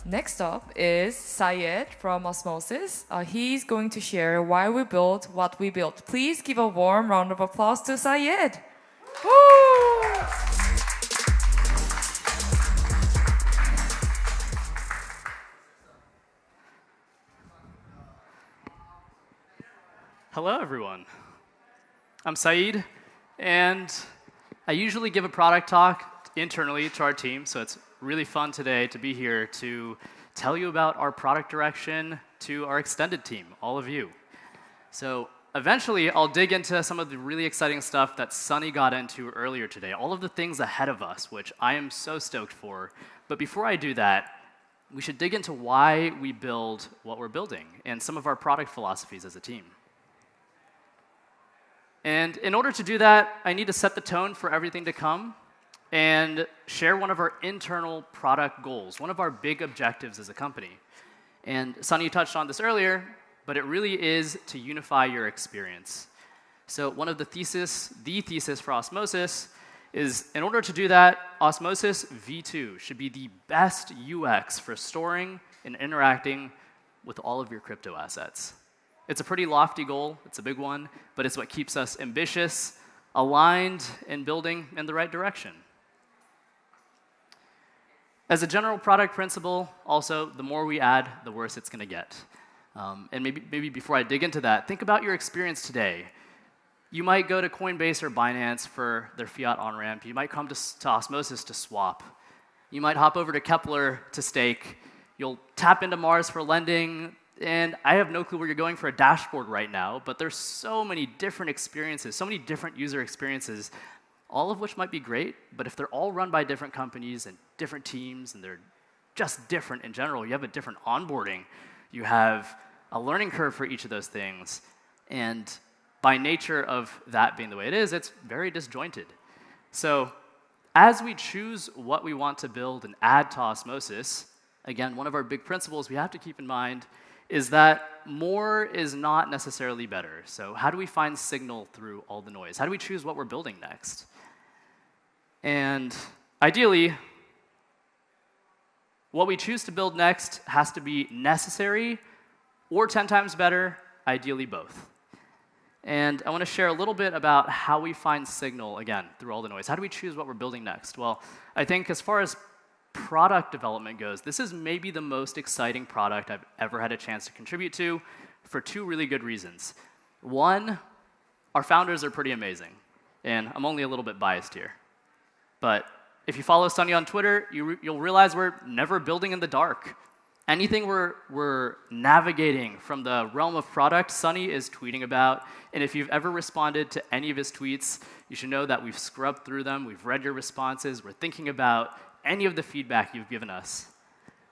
Next up is Syed from Osmosis. He's going to share why we built what we built. Please give a warm round of applause to Syed. Woo! Hello, everyone. I'm Saeed, and I usually give a product talk internally to our team, so it's really fun today to be here to tell you about our product direction to our extended team, all of you. So eventually, I'll dig into some of the really exciting stuff that Sunny got into earlier today, all of the things ahead of us, which I am so stoked for. But before I do that, we should dig into why we build what we're building and some of our product philosophies as a team. And in order to do that, I need to set the tone for everything to come and share one of our internal product goals, one of our big objectives as a company. And Sunny touched on this earlier, but it really is to unify your experience. So one of the thesis for Osmosis is, in order to do that, Osmosis v2 should be the best UX for storing and interacting with all of your crypto assets. It's a pretty lofty goal, it's a big one, but it's what keeps us ambitious, aligned, and building in the right direction. As a general product principle, also, the more we add, the worse it's going to get. And maybe before I dig into that, think about your experience today. You might go to Coinbase or Binance for their fiat on-ramp. You might come to Osmosis to swap. You might hop over to Keplr to stake. You'll tap into Mars for lending. And I have no clue where you're going for a dashboard right now, but there's so many different experiences, so many different user experiences, all of which might be great, but if they're all run by different companies and different teams, and they're just different in general, you have a different onboarding, you have a learning curve for each of those things, and by nature of that being the way it is, it's very disjointed. So as we choose what we want to build and add to Osmosis, again, one of our big principles we have to keep in mind is that more is not necessarily better. So how do we find signal through all the noise? How do we choose what we're building next? And ideally, what we choose to build next has to be necessary or 10 times better, ideally both. And I want to share a little bit about how we find signal, again, through all the noise. How do we choose what we're building next? Well, I think as far as product development goes, this is maybe the most exciting product I've ever had a chance to contribute to for two really good reasons. One, our founders are pretty amazing, and I'm only a little bit biased here. But if you follow Sunny on Twitter, you'll realize we're never building in the dark. Anything we're navigating from the realm of product, Sunny is tweeting about, and if you've ever responded to any of his tweets, you should know that we've scrubbed through them, we've read your responses, we're thinking about any of the feedback you've given us.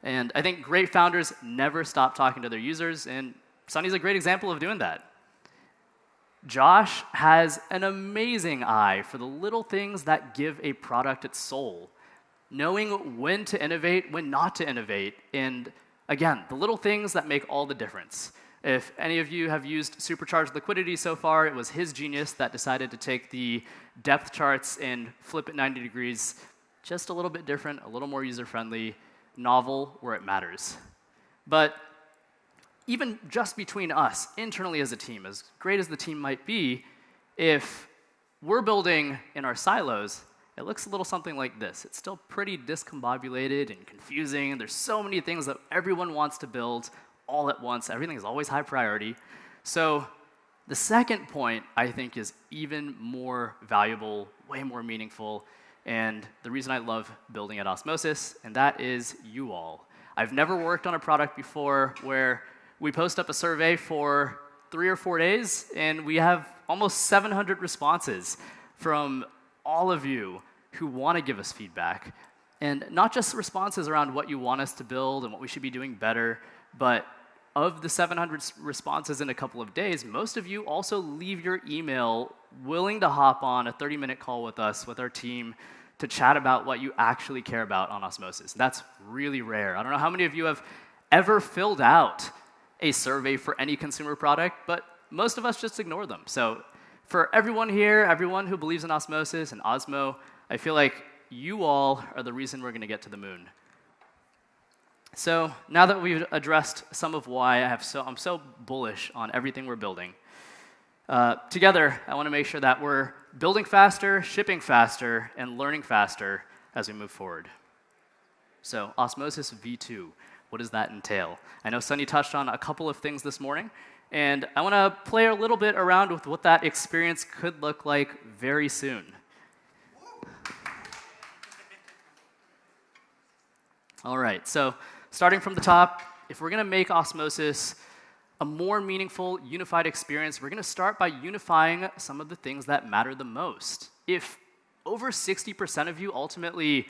And I think great founders never stop talking to their users, and Sunny's a great example of doing that. Josh has an amazing eye for the little things that give a product its soul, knowing when to innovate, when not to innovate, and again, the little things that make all the difference. If any of you have used supercharged liquidity so far, it was his genius that decided to take the depth charts and flip it 90 degrees, just a little bit different, a little more user-friendly, novel where it matters. But even just between us, internally as a team, as great as the team might be, if we're building in our silos, it looks a little something like this. It's still pretty discombobulated and confusing. There's so many things that everyone wants to build all at once. Everything is always high priority. So the second point, I think, is even more valuable, way more meaningful, and the reason I love building at Osmosis, and that is you all. I've never worked on a product before where we post up a survey for 3 or 4 days, and we have almost 700 responses from all of you who want to give us feedback. And not just responses around what you want us to build and what we should be doing better, but of the 700 responses in a couple of days, most of you also leave your email willing to hop on a 30-minute call with us, with our team, to chat about what you actually care about on Osmosis. That's really rare. I don't know how many of you have ever filled out a survey for any consumer product, but most of us just ignore them. So for everyone here, everyone who believes in Osmosis and Osmo, I feel like you all are the reason we're going to get to the moon. So now that we've addressed some of why I'm so bullish on everything we're building, together, I want to make sure that we're building faster, shipping faster, and learning faster as we move forward. So Osmosis V2, what does that entail? I know Sunny touched on a couple of things this morning, and I want to play a little bit around with what that experience could look like very soon. All right, so starting from the top, if we're going to make Osmosis a more meaningful, unified experience, we're going to start by unifying some of the things that matter the most. If over 60% of you ultimately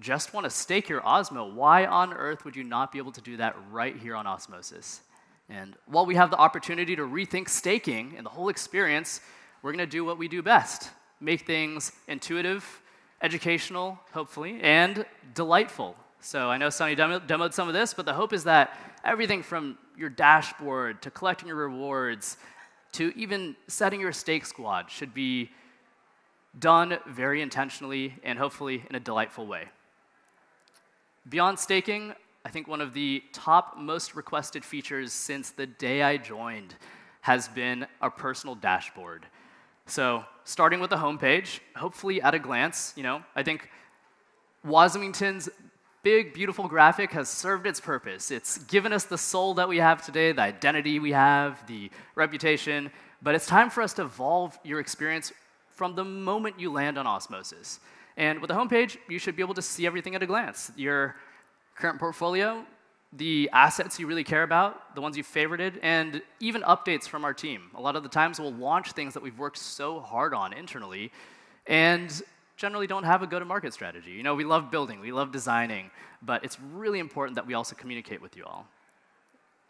just want to stake your Osmo, why on earth would you not be able to do that right here on Osmosis? And while we have the opportunity to rethink staking and the whole experience, we're going to do what we do best, make things intuitive, educational, hopefully, and delightful. So I know Sunny demoed some of this, but the hope is that everything from your dashboard to collecting your rewards to even setting your stake squad should be done very intentionally and hopefully in a delightful way. Beyond staking, I think one of the top most requested features since the day I joined has been a personal dashboard. So starting with the homepage, hopefully at a glance, I think Wasmington's big, beautiful graphic has served its purpose. It's given us the soul that we have today, the identity we have, the reputation, but it's time for us to evolve your experience from the moment you land on Osmosis. And with the homepage, you should be able to see everything at a glance. Your current portfolio, the assets you really care about, the ones you favorited, and even updates from our team. A lot of the times we'll launch things that we've worked so hard on internally, and generally don't have a go-to-market strategy. We love building, we love designing, but it's really important that we also communicate with you all.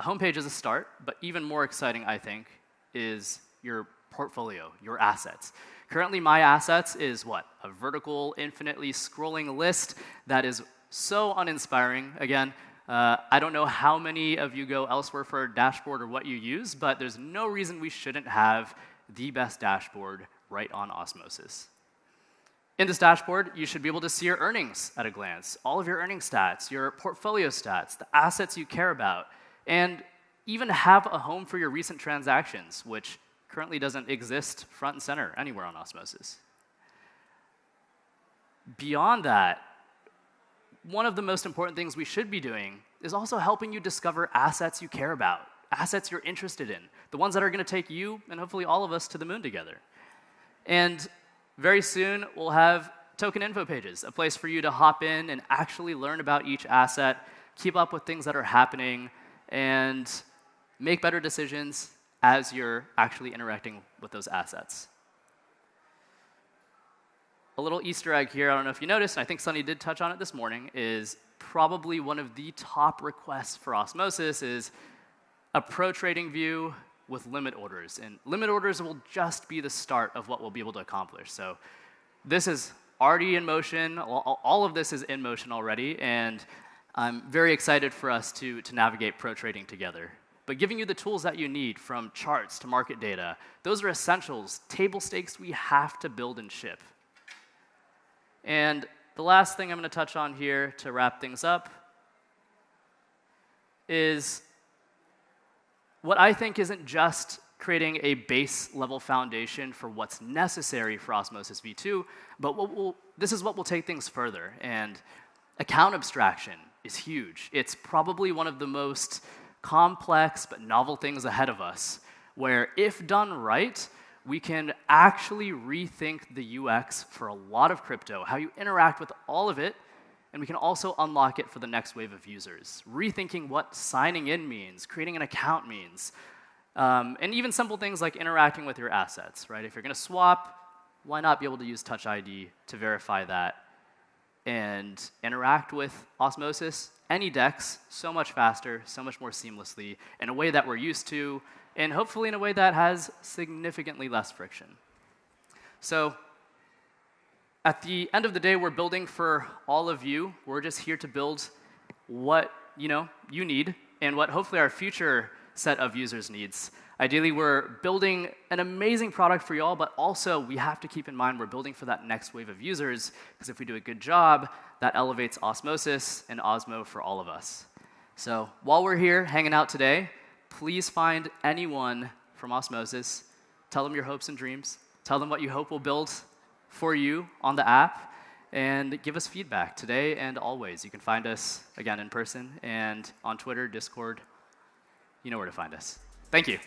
A homepage is a start, but even more exciting, I think, is your portfolio, your assets. Currently, my assets is what? A vertical, infinitely scrolling list that is so uninspiring. Again, I don't know how many of you go elsewhere for a dashboard or what you use, but there's no reason we shouldn't have the best dashboard right on Osmosis. In this dashboard, you should be able to see your earnings at a glance, all of your earning stats, your portfolio stats, the assets you care about, and even have a home for your recent transactions, which currently doesn't exist front and center anywhere on Osmosis. Beyond that, one of the most important things we should be doing is also helping you discover assets you care about, assets you're interested in, the ones that are going to take you and hopefully all of us to the moon together. And very soon, we'll have token info pages, a place for you to hop in and actually learn about each asset, keep up with things that are happening, and make better decisions as you're actually interacting with those assets. A little Easter egg here, I don't know if you noticed, and I think Sunny did touch on it this morning, is probably one of the top requests for Osmosis is a pro trading view with limit orders. And limit orders will just be the start of what we'll be able to accomplish. So this is already in motion. All of this is in motion already, and I'm very excited for us to navigate pro trading together. But giving you the tools that you need, from charts to market data, those are essentials, table stakes we have to build and ship. And the last thing I'm going to touch on here to wrap things up is what I think isn't just creating a base level foundation for what's necessary for Osmosis V2, but this is what will take things further. And account abstraction is huge. It's probably one of the most complex but novel things ahead of us, where if done right, we can actually rethink the UX for a lot of crypto, how you interact with all of it, and we can also unlock it for the next wave of users. Rethinking what signing in means, creating an account means, and even simple things like interacting with your assets, right? If you're going to swap, why not be able to use Touch ID to verify that and interact with Osmosis, any DEX, so much faster, so much more seamlessly, in a way that we're used to, and hopefully in a way that has significantly less friction. So at the end of the day, we're building for all of you. We're just here to build what you need and what hopefully our future set of users needs. Ideally, we're building an amazing product for you all, but also we have to keep in mind we're building for that next wave of users, because if we do a good job, that elevates Osmosis and Osmo for all of us. So while we're here hanging out today, please find anyone from Osmosis. Tell them your hopes and dreams. Tell them what you hope will build for you on the app. And give us feedback today and always. You can find us, again, in person and on Twitter, Discord. You know where to find us. Thank you.